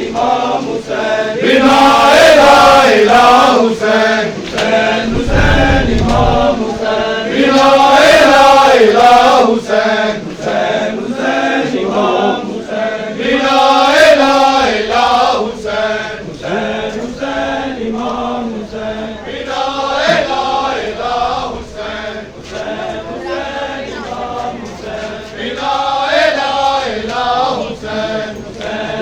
इमाम हुसैन बिना इला हुसैन हुसैन हुसैन इमाम हुसैन बिना इला हुसैन हुसैन हुसैन इमाम हुसैन बिना इला हुसैन हुसैन हुसैन इमाम हुसैन बिना इला हुसैन हुसैन हुसैन इमाम हुसैन बिना इला हुसैन हुसैन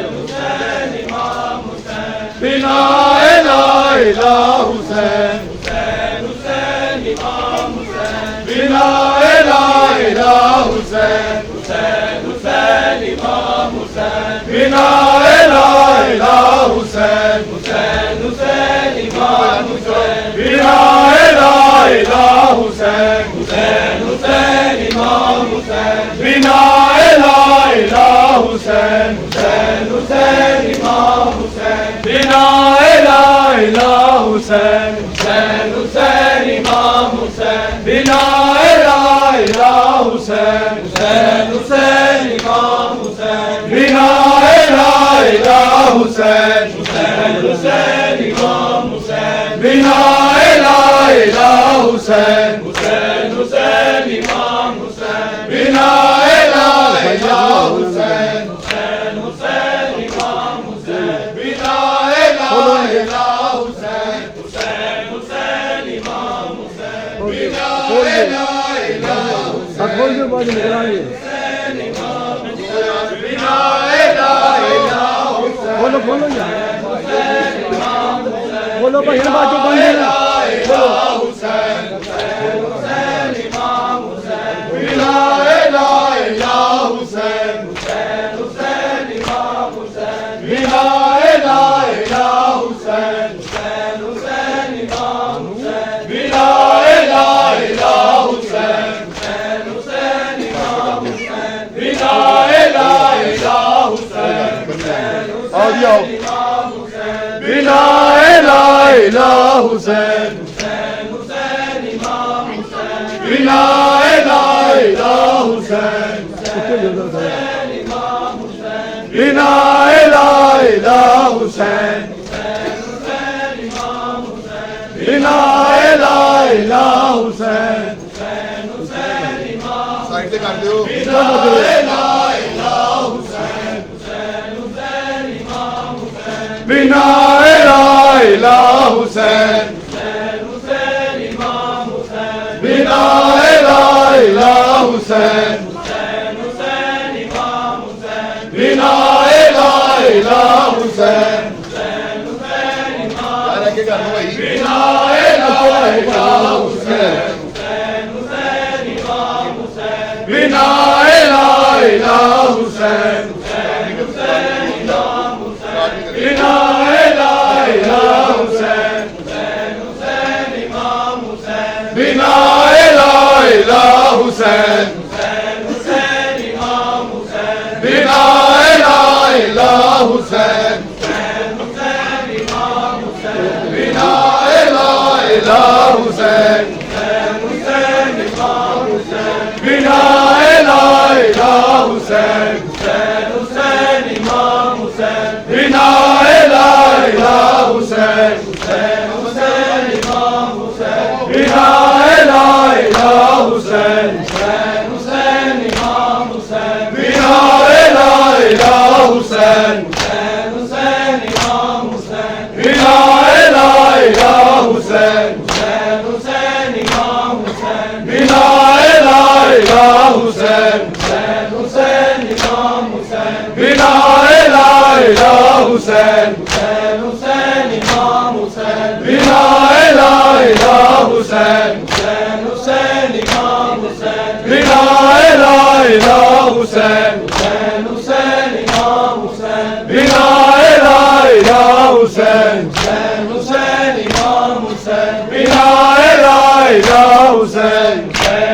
हुसैन इमाम हुसैन बिना इला हुसैन हुसैन हुसैन इमाम हुसैन बिना इला हुसैन हुसैन हुसैन इमाम हुसैन बिना इला हुसैन हुसैन हुसैन इमाम हुसैन बिना इला हुसैन हुसैन हुसैन इमाम हुसैन बिना इला हुसैन हुसैन हुसैन इमाम हुसैन बिना इला हुसैन हुसैन हुसैन इमाम हुसैन बिना इला हुसैन हुसैन हुसैन इमाम हुसैन बिना इला हुसैन हुसैन हुसैन इमाम हुसैन बिना इला हुसैन हुसैन हुसैन इमाम हुसैन बिना इला हुसैन हुसैन हुसैन इमाम हुसैन बिना इला हुसैन हुसैन हुसैन इमाम हुसैन बिना इला अब बोल दो बाद निकल आएंगे बिना इला हुसैन बोलो बोलो यार बोलो भाई बात जो बोल देना बोलो हुसैन हुसैन इमाम हुसैन बिना इला हुसैन हुसैन हुसैन इमाम हुसैन बिना इला हुसैन हुसैन हुसैन इमाम हुसैन बिना इला हुसैन हुसैन हुसैन इमाम हुसैन बिना इला हुसैन आओ जी आओ इमाम हुसैन बिना इला हुसैन हुसैन हुसैन इमाम हुसैन बिना इला हुसैन हुसैन इमाम हुसैन बिना इला हुसैन हुसैन इमाम हुसैन बिना इला हुसैन हुसैन हुसैन इमाम साइड से कर दियो हुसैन हुसैन इमाम हुसैन बिना इला हुसैन हुसैन हुसैन इमाम हुसैन बिना इला हुसैन हुसैन हुसैन इमाम हुसैन बिना इला हुसैन हुसैन हुसैन इमाम यार आगे कर लो भाई बिना इला हुसैन हुसैन हुसैन इमाम हुसैन बिना इला हुसैन हुसैन हुसैन इमाम हुसैन बिना इला हुसैन हुसैन हुसैन इमाम हुसैन बिना इला हुसैन हुसैन हुसैन इमाम हुसैन बिना इला हुसैन हुसैन हुसैन इमाम हुसैन बिना इला हुसैन हुसैन हुसैन इमाम हुसैन बिना इला हुसैन हुसैन हुसैन इमाम हुसैन बिना इला हुसैन हुसैन हुसैन इमाम हुसैन बिना इला हुसैन हुसैन हुसैन इमाम हुसैन बिना इला हुसैन हुसैन हुसैन इमाम हुसैन बिना इला हुसैन हुसैन हुसैन इमाम हुसैन बिना इला हुसैन हुसैन हुसैन इमाम हुसैन बिना इला हुसैन हुसैन हुसैन इमाम हुसैन बिना इला हुसैन हुसैन हुसैन इमाम हुसैन बिना इला हुसैन